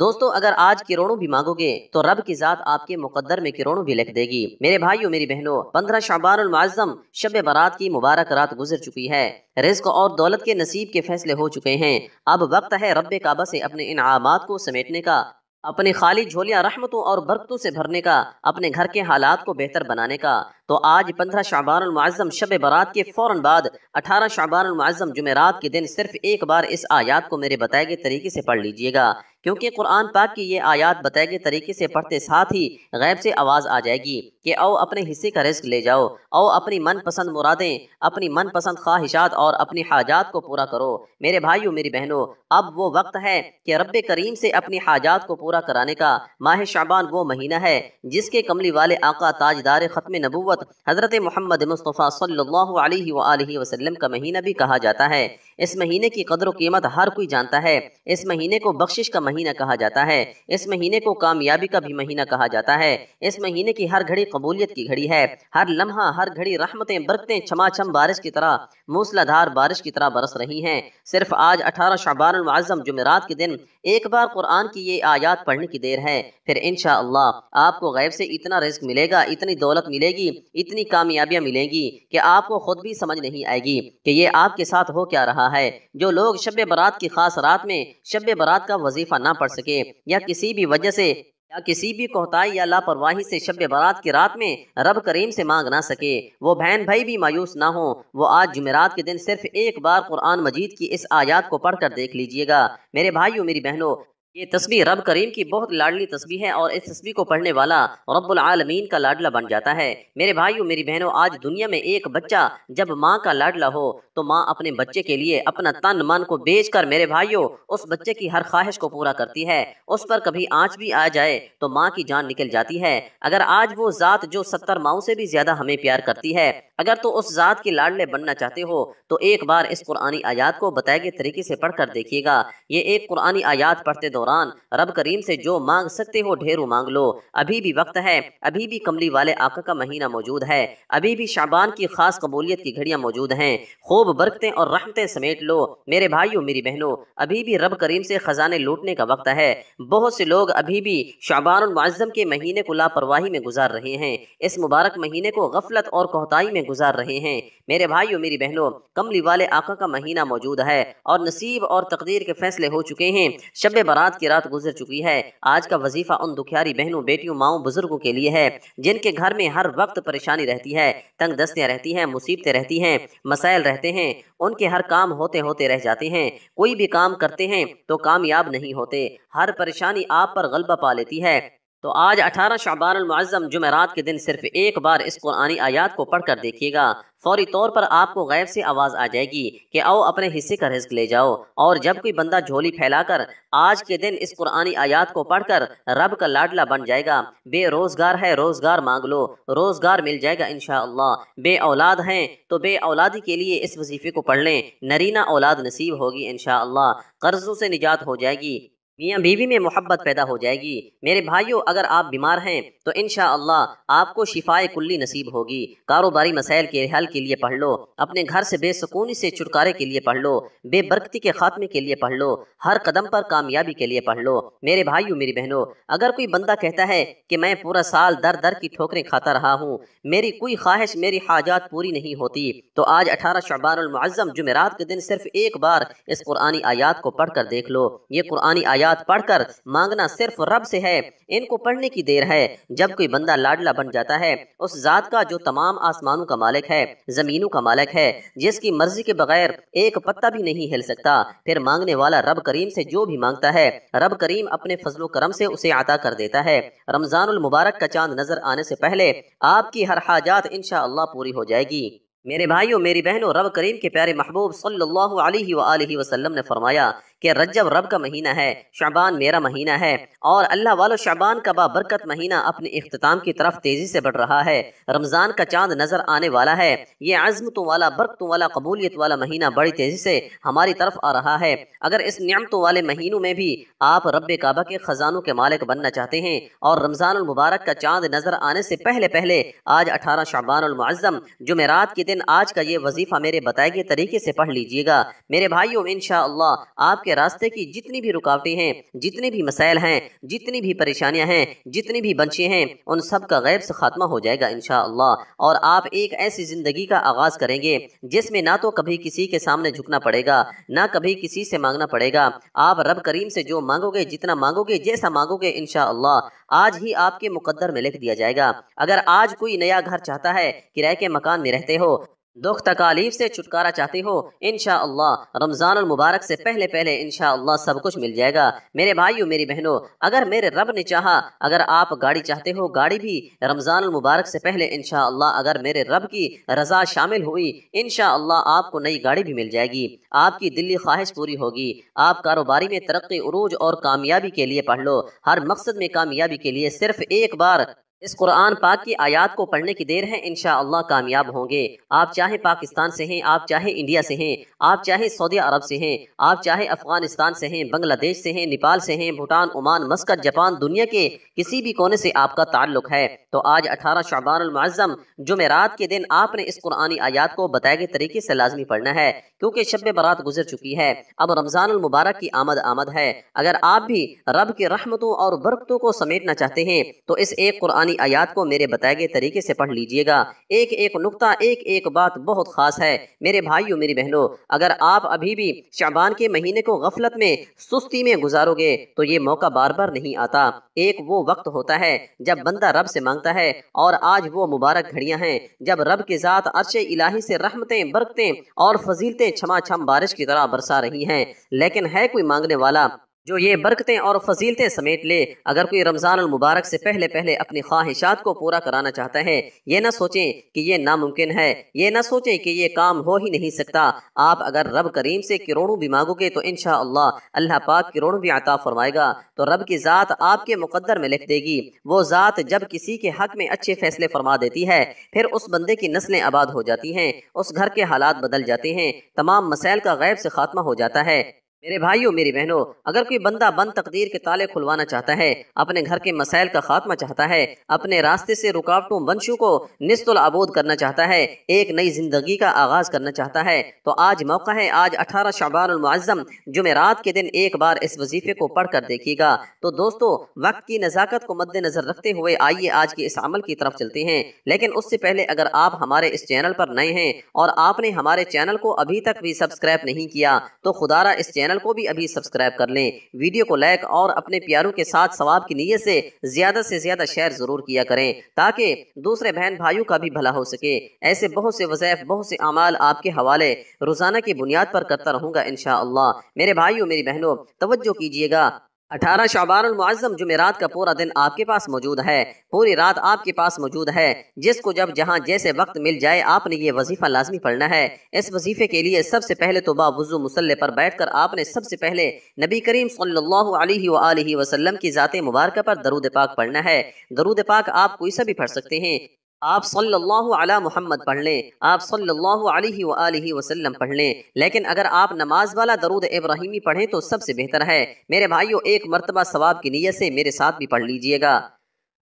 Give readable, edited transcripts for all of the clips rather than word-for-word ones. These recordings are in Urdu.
دوستو اگر آج کروڑوں بھی مانگو گے تو رب کی ذات آپ کے مقدر میں کروڑوں بھی لکھ دے گی۔ میرے بھائیو میری بہنوں، 15 شعبان المعظم شب برات کی مبارک رات گزر چکی ہے۔ رزق اور دولت کے نصیب کے فیصلے ہو چکے ہیں۔ اب وقت ہے رب کعبہ سے اپنے انعامات کو سمیٹنے کا، اپنی خالی جھولیاں رحمتوں اور برکتوں سے بھرنے کا، اپنے گھر کے حالات کو بہتر بنانے کا۔ تو آج 15 شعبان المعظم شب برات کے فوراً بعد 18 شعبان المعظم جمعرات کے دن صرف ایک بار اس آیات کو میرے بتائے گئے طریقے سے پڑھ لیجئے گا، کیونکہ قرآن پاک کی یہ آیات بتائے گئے طریقے سے پڑھتے ساتھ ہی غیب سے آواز آ جائے گی کہ او اپنے حصے کا رزق لے جاؤ، او اپنی من پسند مرادیں، اپنی من پسند خواہشات اور اپنی حاجات کو پورا کرو۔ میرے بھائیو میری بہنوں، اب وہ وقت ہے کہ رب کریم سے اپنی حاجات کو پورا کرانے کا۔ ماہ شعبان وہ مہینہ ہے جس کے کملی والے آقا تاجدار ختم نبوت حضرت محمد مصطفیٰ صلی اللہ علیہ وآلہ وسلم کا مہینہ بھی کہا جاتا ہے۔ اس مہینے کی قدر و قیمت ہر کوئی جانتا ہے۔ اس مہینے کو بخشش کا مہینہ کہا جاتا ہے۔ اس مہینے کو کامیابی کا بھی مہینہ کہا جاتا ہے۔ اس مہینے کی ہر گھڑی قبولیت کی گھڑی ہے۔ ہر لمحہ ہر گھڑی رحمتیں برکتیں چھما چھم بارش کی طرح، موسلا دھار بارش کی طرح برس رہی ہیں۔ صرف آج 18 شعبان المعظم جمعرات کے دن ایک بار قرآن کی یہ آیات پڑھنے کی دیر ہے، پھر انشاءاللہ آپ کو غیب سے اتنا رزق ملے گا، اتنی دولت ملے گی، اتنی کامیابیاں ملیں گی کہ آپ کو خود بھی سمجھ نہیں آئے گی کہ یہ آپ کے ساتھ ہو کیا رہا ہے۔ جو لوگ شب برات کی خاص رات میں شب برات کا وظیفہ نہ پڑھ سکے، یا کسی بھی وجہ سے یا کسی بھی کوتاہی یا لاپرواہی سے شب برات کی رات میں رب کریم سے مانگ نہ سکے، وہ بہن بھائی بھی مایوس نہ ہوں، وہ آج جمعرات کے دن صرف ایک بار قرآن مجید کی اس آیات کو پڑھ کر دیکھ لیجئے گا۔ میرے بھائیو میری بہنوں، یہ تسبیح رب کریم کی بہت لاڈلی تسبیح ہے، اور اس تسبیح کو پڑھنے والا رب العالمین کا لاڈلا بن جاتا ہے۔ میرے بھائیو میری بہنوں، آج دنیا میں ایک بچہ جب ماں کا لاڈلا ہو تو ماں اپنے بچے کے لیے اپنا تن من کو بیچ کر میرے بھائیو اس بچے کی ہر خواہش کو پورا کرتی ہے۔ اس پر کبھی آنچ بھی آ جائے تو ماں کی جان نکل جاتی ہے۔ اگر آج وہ ذات جو 70 ماؤں سے بھی زیادہ ہمیں پیار کرتی ہے، اگر تو اس ذات کے لاڈلے بننا چاہتے ہو تو ایک بار اس قرآنی آیات کو بتائے گئے طریقے سے پڑھ کر دیکھیے گا۔ یہ ایک قرآنی آیات پڑھتے دوران رب کریم سے جو مانگ سکتے ہو ڈھیروں مانگ لو۔ ابھی بھی وقت ہے، ابھی بھی کملی والے آقا کا مہینہ موجود ہے، ابھی بھی شعبان کی خاص قبولیت کی گھڑیاں موجود ہیں۔ خوب برکتیں اور رحمتیں سمیٹ لو۔ میرے بھائیو میری بہنوں، ابھی بھی رب کریم سے خزانے لوٹنے کا وقت ہے۔ بہت سے لوگ ابھی بھی شعبان المعظم کے مہینے کو لاپرواہی میں گزار رہے ہیں، اس مبارک مہینے کو غفلت اور کوتاہی میں گزار رہے ہیں۔ میرے بھائیو میری بہنوں، کملی والے آقا کا مہینہ موجود ہے اور نصیب اور تقدیر کے فیصلے ہو چکے ہیں۔ شب برات کی رات گزر چکی ہے۔ آج کا وظیفہ ان دکھیاری بہنوں، بیٹیوں، ماؤں، بزرگوں کے لیے ہے جن کے گھر میں ہر وقت پریشانی رہتی ہے، تنگ دستیاں رہتی ہیں، مصیبتیں رہتی ہیں، مسائل رہتے ہیں، ان کے ہر کام ہوتے ہوتے رہ جاتے ہیں، کوئی بھی کام کرتے ہیں تو کامیاب نہیں ہوتے، ہر پریشانی آپ پر غلبہ پا لیتی ہے۔ تو آج 18 شعبان المعظم جمعرات کے دن صرف ایک بار اس قرآنی آیات کو پڑھ کر دیکھیے گا، فوری طور پر آپ کو غیب سے آواز آ جائے گی کہ او اپنے حصے کا رزق لے جاؤ۔ اور جب کوئی بندہ جھولی پھیلا کر آج کے دن اس قرآنی آیات کو پڑھ کر رب کا لاڈلا بن جائے گا، بے روزگار ہے روزگار مانگ لو، روزگار مل جائے گا انشاءاللہ۔ بے اولاد ہیں تو بے اولادی کے لیے اس وظیفے کو پڑھ لیں، نرینہ اولاد نصیب ہوگی انشاءاللہ، قرضوں سے نجات ہو جائے گی، میاں بیوی میں محبت پیدا ہو جائے گی۔ میرے بھائیو، اگر آپ بیمار ہیں تو انشاءاللہ آپ کو شفائے کلی نصیب ہوگی۔ کاروباری مسائل کے حل کے لیے پڑھ لو، اپنے گھر سے بے سکونی سے چھٹکارے کے لیے پڑھ لو، بے برکتی کے خاتمے کے لیے پڑھ لو، ہر قدم پر کامیابی کے لیے پڑھ لو۔ میرے بھائیو میری بہنوں، اگر کوئی بندہ کہتا ہے کہ میں پورا سال در در کی ٹھوکریں کھاتا رہا ہوں، میری کوئی خواہش، میری حاجات پوری نہیں ہوتی، تو آج 18 شعبان المعظم جمعرات کے دن صرف ایک بار اس قرآنی آیات کو پڑھ کر دیکھ لو۔ یہ قرآنی آیات پڑھ کر مانگنا صرف رب سے ہے، ان کو پڑھنے کی دیر ہے۔ جب کوئی بندہ لاڈلا بن جاتا ہے اس ذات کا جو تمام آسمانوں کا مالک ہے، زمینوں کا مالک ہے، جس کی مرضی کے بغیر ایک پتہ بھی نہیں ہل سکتا، پھر مانگنے والا رب کریم سے جو بھی مانگتا ہے رب کریم اپنے فضل و کرم سے اسے عطا کر دیتا ہے۔ رمضان المبارک کا چاند نظر آنے سے پہلے آپ کی ہر حاجات انشاءاللہ پوری ہو جائے گی۔ میرے بھائیوں میری بہنوں، رب کریم کے پیارے محبوب صلی اللہ علیہ وآلہ وسلم نے فرمایا کہ رجب رب کا مہینہ ہے، شعبان میرا مہینہ ہے، اور اللہ والو شعبان کا بابرکت مہینہ اپنے اختتام کی طرف تیزی سے بڑھ رہا ہے۔ رمضان کا چاند نظر آنے والا ہے، یہ عظمتوں والا، برکتوں والا، قبولیت والا مہینہ بڑی تیزی سے ہماری طرف آ رہا ہے۔ اگر اس نعمتوں والے مہینوں میں بھی آپ رب کعبہ کے خزانوں کے مالک بننا چاہتے ہیں اور رمضان المبارک کا چاند نظر آنے سے پہلے پہلے آج 18 شعبان المعظم جمعرات کے دن آج کا یہ وظیفہ میرے بتائے گئے طریقے سے پڑھ لیجئے گا، میرے بھائیوں انشاءاللہ آپ کے کے راستے کی جتنی بھی رکاوٹیں ہیں، جتنے بھی مسائل ہیں، جتنی بھی پریشانیاں ہیں، جتنی بھی بنچے ہیں، ان سب کا غیب سے خاتمہ ہو جائے گا انشاءاللہ۔ اور آپ ایک ایسی زندگی کا آغاز کریں گے جس میں نہ تو کبھی کسی کے سامنے جھکنا پڑے گا، نہ کبھی کسی سے مانگنا پڑے گا۔ آپ رب کریم سے جو مانگو گے، جتنا مانگو گے، جیسا مانگو گے، انشاءاللہ آج ہی آپ کے مقدر میں لکھ دیا جائے گا۔ اگر آج کوئی نیا گھر چاہتا ہے، کرائے کے مکان میں رہتے ہو، دکھ تکالیف سے چھٹکارا چاہتے ہو، انشاءاللہ رمضان المبارک سے پہلے پہلے انشاءاللہ سب کچھ مل جائے گا۔ میرے بھائیو، میری بہنوں، اگر میرے رب نے چاہا، اگر آپ گاڑی چاہتے ہو، گاڑی بھی رمضان المبارک سے پہلے انشاءاللہ اگر میرے رب کی رضا شامل ہوئی، انشاءاللہ آپ کو نئی گاڑی بھی مل جائے گی، آپ کی دلی خواہش پوری ہوگی۔ آپ کاروباری میں ترقی، عروج اور کامیابی کے لیے پڑھ لو۔ ہر مقصد میں کامیابی کے لیے صرف ایک بار اس قرآن پاک کی آیات کو پڑھنے کی دیر ہے، انشاءاللہ کامیاب ہوں گے۔ آپ چاہے پاکستان سے ہیں، آپ چاہے انڈیا سے ہیں، آپ چاہے سعودی عرب سے ہیں، آپ چاہے افغانستان سے ہیں، بنگلہ دیش سے ہیں، نیپال سے ہیں، بھوٹان، عمان، مسقط، جاپان، دنیا کے کسی بھی کونے سے آپ کا تعلق ہے، تو آج 18 شعبان المعظم جمعرات کے دن آپ نے اس قرآنی آیات کو بتائے گئے طریقے سے لازمی پڑھنا ہے، کیونکہ شب برات گزر چکی ہے، اب رمضان المبارک کی آمد ہے۔ اگر آپ بھی رب کی رحمتوں اور برکتوں کو سمیٹنا چاہتے ہیں تو اس ایک قرآنی آیات کو میرے بتائے گئے طریقے سے پڑھ لیجئے گا۔ ایک ایک نقطہ، ایک ایک بات بہت خاص ہے میرے بھائیوں، میری بہنوں۔ اگر آپ ابھی بھی شعبان کے مہینے کو غفلت میں، سستی میں گزارو گے تو یہ موقع بار بار نہیں آتا۔ ایک وہ وقت ہوتا ہے جب بندہ رب سے مانگتا ہے، اور آج وہ مبارک گھڑیاں ہیں جب رب کے ذات عرش الہی سے رحمتیں، برکتیں اور فضیلتیں چھما چھم بارش کی طرح برسا رہی ہیں، لیکن ہے کوئی مانگنے والا جو یہ برکتیں اور فضیلتیں سمیٹ لے؟ اگر کوئی رمضان المبارک سے پہلے پہلے اپنی خواہشات کو پورا کرانا چاہتا ہے، یہ نہ سوچیں کہ یہ ناممکن ہے، یہ نہ سوچیں کہ یہ کام ہو ہی نہیں سکتا۔ آپ اگر رب کریم سے کروڑوں بھی مانگو گے تو انشاءاللہ اللہ پاک کروڑوں بھی عطا فرمائے گا، تو رب کی ذات آپ کے مقدر میں لکھ دے گی۔ وہ ذات جب کسی کے حق میں اچھے فیصلے فرما دیتی ہے، پھر اس بندے کی نسلیں آباد ہو جاتی ہیں، اس گھر کے حالات بدل جاتے ہیں، تمام مسائل کا غیب سے خاتمہ ہو جاتا ہے۔ میرے بھائیوں، میری بہنوں، اگر کوئی بندہ بند تقدیر کے تالے کھلوانا چاہتا ہے، اپنے گھر کے مسائل کا خاتمہ چاہتا ہے، اپنے راستے سے رکاوٹوں بنشوں کو نست العبود کرنا چاہتا ہے، ایک نئی زندگی کا آغاز کرنا چاہتا ہے، تو آج موقع ہے۔ آج 18 شعبان المعظم جمعرات کے دن ایک بار اس وظیفے کو پڑھ کر دیکھیے گا۔ تو دوستو، وقت کی نزاکت کو مد نظر رکھتے ہوئے آئیے آج کے اس عمل کی طرف چلتے ہیں، لیکن اس سے پہلے اگر آپ ہمارے اس چینل پر نئے ہیں اور آپ نے ہمارے چینل کو ابھی تک بھی سبسکرائب نہیں کیا تو خدارہ اس چینل کو بھی ابھی سبسکرائب کر لیں، ویڈیو کو لائک اور اپنے پیاروں کے ساتھ ثواب کی نیت سے زیادہ شیئر ضرور کیا کریں، تاکہ دوسرے بہن بھائیوں کا بھی بھلا ہو سکے۔ ایسے بہت سے وظائف، بہت سے اعمال آپ کے حوالے روزانہ کی بنیاد پر کرتا رہوں گا انشاءاللہ۔ میرے بھائیوں، میری بہنوں، توجہ کیجیے گا، 18 شعبان المعظم جمعرات کا پورا دن آپ کے پاس موجود ہے، پوری رات آپ کے پاس موجود ہے، جس کو جب جہاں جیسے وقت مل جائے آپ نے یہ وظیفہ لازمی پڑھنا ہے۔ اس وظیفے کے لیے سب سے پہلے تو باوضو مصلی پر بیٹھ کر آپ نے سب سے پہلے نبی کریم صلی اللہ علیہ وآلہ وسلم کی ذات مبارکہ پر درود پاک پڑھنا ہے۔ درود پاک آپ کوئی سا بھی پڑھ سکتے ہیں، آپ صلی اللہ علی محمد پڑھ لیں، آپ صلی اللہ علیہ وآلہ وسلم پڑھ لیں، لیکن اگر آپ نماز والا درود ابراہیمی پڑھیں تو سب سے بہتر ہے۔ میرے بھائیو، ایک مرتبہ ثواب کی نیت سے میرے ساتھ بھی پڑھ لیجئے گا۔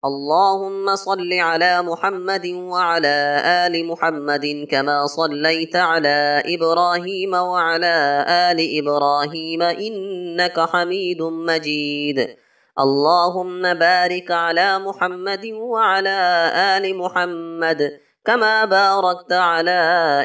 اللهم صل على محمد وعلى آل محمد كما صليت على إبراهيم وعلى آل إبراهيم إنك حميد مجيد اللهم بارك على محمد وعلى آل محمد كما باركت على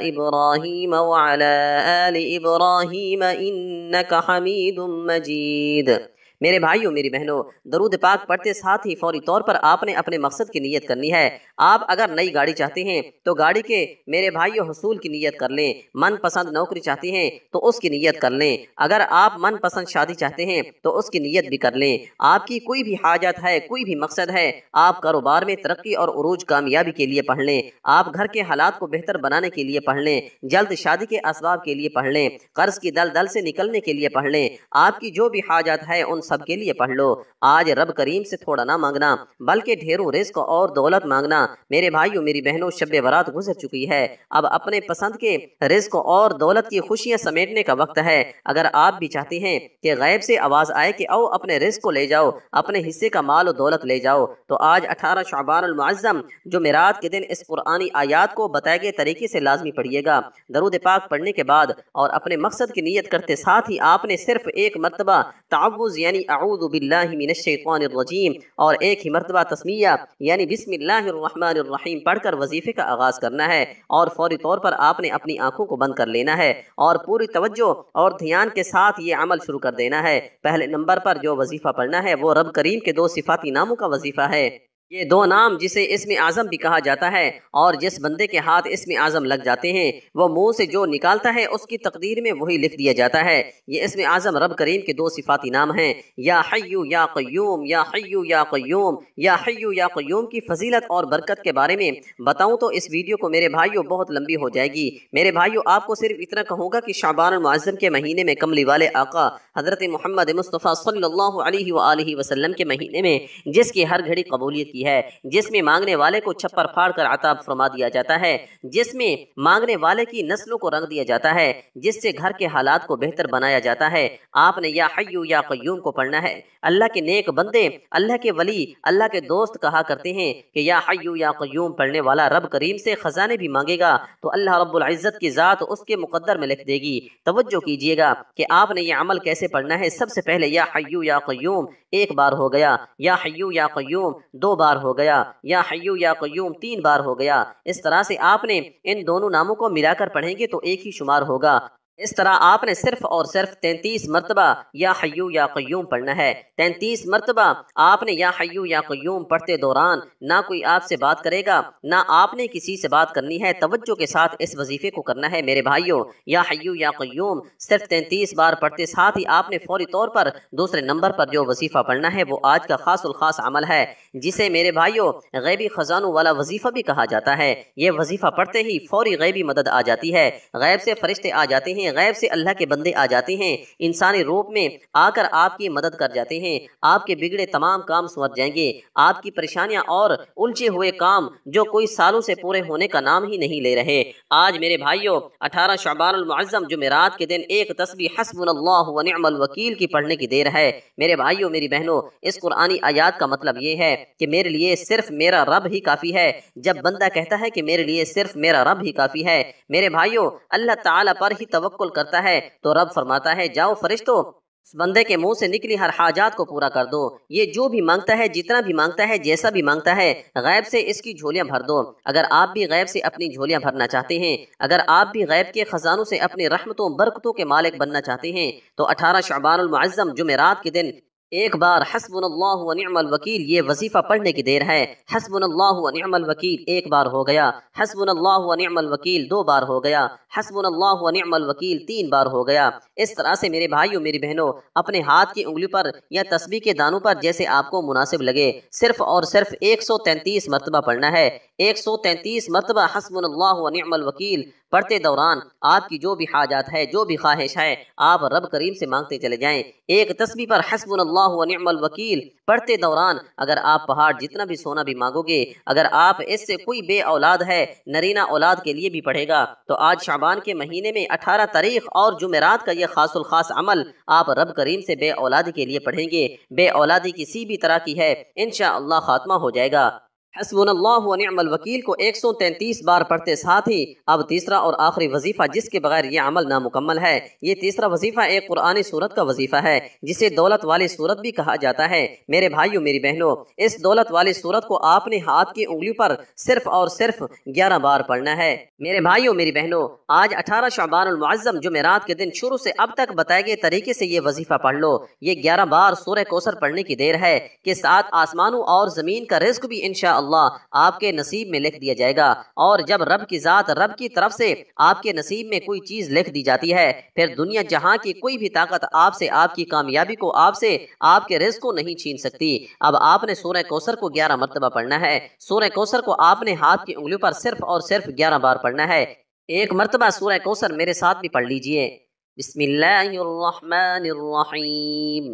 إبراهيم وعلى آل إبراهيم إنك حميد مجيد۔ میرے بھائیوں، میری بہنوں، درود پاک پڑھتے ساتھ ہی فوری طور پر آپ نے اپنے مقصد کی نیت کرنی ہے۔ آپ اگر نئی گاڑی چاہتے ہیں تو گاڑی کے میرے بھائیوں حصول کی نیت کر لیں، من پسند نوکری چاہتے ہیں تو اس کی نیت کر لیں، اگر آپ من پسند شادی چاہتے ہیں تو اس کی نیت بھی کر لیں۔ آپ کی کوئی بھی حاجت ہے، کوئی بھی مقصد ہے، آپ کاروبار میں ترقی اور عروج کامیابی کے لیے پڑھ لیں، آپ گھر کے حالات کو بہتر بنانے کے لیے پڑھ لیں، جلد شادی کے اسباب کے لیے پڑھ لیں، قرض کی دلدل سے نکلنے کے لیے پڑھ لیں، آپ کی جو بھی حاجت ہے ان سب کے لیے پڑھ لو۔ آج رب کریم سے تھوڑا نہ مانگنا بلکہ ڈھیروں رزق اور دولت مانگنا۔ میرے بھائیوں میری بہنوں، شب برات گزر چکی ہے، اب اپنے پسند کے رزق اور دولت کی خوشیاں سمیٹنے کا وقت ہے۔ اگر آپ بھی چاہتے ہیں کہ غیب سے آواز آئے کہ او اپنے رزق کو لے جاؤ، اپنے حصے کا مال و دولت لے جاؤ، تو آج 18 شعبان المعظم جمعرات کے دن اس قرآنی آیات کو بتائے گئے طریقے سے لازمی پڑھیے گا۔ درود پاک پڑھنے کے بعد اور اپنے مقصد کی نیت کرتے ساتھ ہی آپ نے صرف ایک مرتبہ تعوذ یعنی اعوذ باللہ من الشیطان الرجیم اور ایک ہی مرتبہ تسمیہ یعنی بسم اللہ الرحمن الرحیم پڑھ کر وظیفے کا آغاز کرنا ہے، اور فوری طور پر آپ نے اپنی آنکھوں کو بند کر لینا ہے اور پوری توجہ اور دھیان کے ساتھ یہ عمل شروع کر دینا ہے۔ پہلے نمبر پر جو وظیفہ پڑھنا ہے وہ رب کریم کے 2 صفاتی ناموں کا وظیفہ ہے۔ یہ 2 نام جسے اسم اعظم بھی کہا جاتا ہے، اور جس بندے کے ہاتھ اسم اعظم لگ جاتے ہیں وہ منہ سے جو نکالتا ہے اس کی تقدیر میں وہی لکھ دیا جاتا ہے۔ یہ اسم اعظم رب کریم کے 2 صفاتی نام ہیں، یا حی یا قیوم، یا حی یا قیوم۔ یا حی یا قیوم کی فضیلت اور برکت کے بارے میں بتاؤں تو اس ویڈیو کو میرے بھائیوں بہت لمبی ہو جائے گی۔ میرے بھائیوں آپ کو صرف اتنا کہوں گا کہ شعبان المعظم کے مہینے میں کملی والے آقا حضرت محمد مصطفیٰ صلی اللہ علیہ وآلہ وسلم کے مہینے میں جس کی ہر گھڑی قبولیت کی ہے، جس میں مانگنے والے کو چھپر پھاڑ کر عطا فرما دیا جاتا ہے، جس میں مانگنے والے کی نسلوں کو رنگ دیا جاتا ہے، جس سے گھر کے حالات کو بہتر بنایا جاتا ہے، آپ نے یا حی یا قیوم کو پڑھنا ہے۔ اللہ کے نیک بندے، اللہ کے ولی، اللہ کے دوست کہا کرتے ہیں کہ یا حی یا قیوم پڑھنے والا رب کریم سے خزانے بھی مانگے گا تو اللہ رب العزت کی ذات اس کے مقدر میں لکھ دے گی۔ توجہ کیجئے گا کہ آپ نے یہ عمل کیسے پڑھنا ہے۔ سب سے پہلے یا حی یا قیوم 1 بار ہو گیا، یا حی یا قیوم 2 بار ہو گیا، یا حی یا قیوم 3 بار ہو گیا۔ اس طرح سے آپ نے ان دونوں ناموں کو ملا کر پڑھیں گے تو ایک ہی شمار ہوگا۔ اس طرح آپ نے صرف اور صرف 33 مرتبہ یا حی یا قیوم پڑھنا ہے۔ 33 مرتبہ آپ نے یا حی یا قیوم پڑھتے دوران نہ کوئی آپ سے بات کرے گا، نہ آپ نے کسی سے بات کرنی ہے۔ توجہ کے ساتھ اس وظیفے کو کرنا ہے میرے بھائیوں۔ یا حی یا قیوم صرف 33 بار پڑھتے ساتھ ہی آپ نے فوری طور پر دوسرے نمبر پر جو وظیفہ پڑھنا ہے وہ آج کا خاص الخاص عمل ہے، جسے میرے بھائیوں غیبی خزانوں والا وظیفہ بھی کہا جاتا ہے۔ یہ وظیفہ پڑھتے ہی فوری غیبی مدد آ جاتی ہے، غیب سے فرشتے آ جاتے ہیں، غیب سے اللہ کے بندے آ جاتے ہیں، انسانی روپ میں آ کر آپ کی مدد کر جاتے ہیں۔ آپ کے بگڑے تمام کام سنور جائیں گے، آپ کی پریشانیاں اور الجھے ہوئے کام جو کوئی سالوں سے پورے ہونے کا نام ہی نہیں لے رہے۔ آج میرے بھائیوں 18 شعبان المعظم جمعرات کے دن ایک تسبیح حسبنا اللہ و نعم الوکیل کی پڑھنے کی دیر ہے۔ میرے بھائیوں میری بہنوں، اس قرآنی آیات کا مطلب یہ ہے کہ میرے لیے صرف میرا رب ہی کافی ہے۔ جب بندہ کہتا ہے کہ میرے لیے صرف میرا رب ہی کافی ہے، میرے بھائیوں اللہ تعالیٰ پر ہی توکل کرتا ہے تو رب فرماتا ہے جاؤ فرشتوں اس بندے کے منہ سے نکلی ہر حاجات کو پورا کر دو۔ یہ جو بھی مانگتا ہے، جتنا بھی مانگتا ہے، جیسا بھی مانگتا ہے، غیب سے اس کی جھولیاں بھر دو۔ اگر آپ بھی غیب سے اپنی جھولیاں بھرنا چاہتے ہیں، اگر آپ بھی غیب کے خزانوں سے اپنی رحمتوں برکتوں کے مالک بننا چاہتے ہیں تو 18 شعبان المعظم جمعرات کے دن ایک بار حسبنا اللہ و نعم الوکیل یہ وظیفہ پڑھنے کی دیر ہے۔ حسبنا اللہ و نعم الوکیل 1 بار ہو گیا، حسبنا اللہ و نعم الوکیل 2 بار ہو گیا، حسبنا اللہ و نعم الوکیل 3 بار ہو گیا۔ اس طرح سے میرے بھائیوں میری بہنوں اپنے ہاتھ کی انگلی پر یا تسبیح کے دانوں پر جیسے آپ کو مناسب لگے صرف اور صرف 133 مرتبہ پڑھنا ہے۔ 133 مرتبہ حسبنا اللہ و نعم الوکیل پڑھتے دوران آپ کی جو بھی حاجات ہے، جو بھی خواہش ہے، آپ رب کریم سے مانگتے چلے جائیں۔ ایک تسبیح پر حسبنا اللہ و نعم الوکیل پڑھتے دوران اگر آپ پہاڑ جتنا بھی سونا بھی مانگو گے، اگر آپ اس سے کوئی بے اولاد ہے نرینہ اولاد کے لیے بھی پڑھے گا تو آج شعبان کے مہینے میں 18 تاریخ اور جمعرات کا یہ خاص الخاص عمل آپ رب کریم سے بے اولادی کے لیے پڑھیں گے۔ بے اولادی کسی بھی طرح کی ہے انشاءاللہ خاتمہ ہو جائے گا۔ حسبنا اللہ و نعم الوکیل کو 133 بار پڑھتے ساتھ ہی اب تیسرا اور آخری وظیفہ جس کے بغیر یہ عمل نامکمل ہے، یہ تیسرا وظیفہ ایک قرآنی سورت کا وظیفہ ہے جسے دولت والی سورت بھی کہا جاتا ہے۔ میرے بھائیوں میری بہنوں اس دولت والی سورت کو آپ نے ہاتھ کی انگلی پر صرف اور صرف 11 بار پڑھنا ہے۔ میرے بھائیوں میری بہنوں آج 18 شعبان المعظم جمعرات کے دن شروع سے اب تک بتائے گئے طریقے سے یہ وظیفہ پڑھ لو۔ یہ 11 بار سورہ کوثر پڑھنے کی دیر ہے کہ 7 آسمانوں اور زمین کا رزق بھی انشاءاللہ آپ کے نصیب میں لکھ دیا جائے گا۔ اور جب رب کی ذات رب کی طرف سے آپ کے نصیب میں کوئی چیز لکھ دی جاتی ہے پھر دنیا جہاں کی کوئی بھی طاقت آپ سے آپ کی کامیابی کو آپ سے آپ کے رزق کو نہیں چھین سکتی۔ اب آپ نے سورہ کوثر کو 11 مرتبہ پڑھنا ہے۔ سورہ کوثر کو آپ نے ہاتھ کی انگلیوں پر صرف اور صرف 11 بار پڑھنا ہے۔ ایک مرتبہ سورہ کوثر میرے ساتھ بھی پڑھ لیجئے۔ بسم اللہ الرحمن الرحیم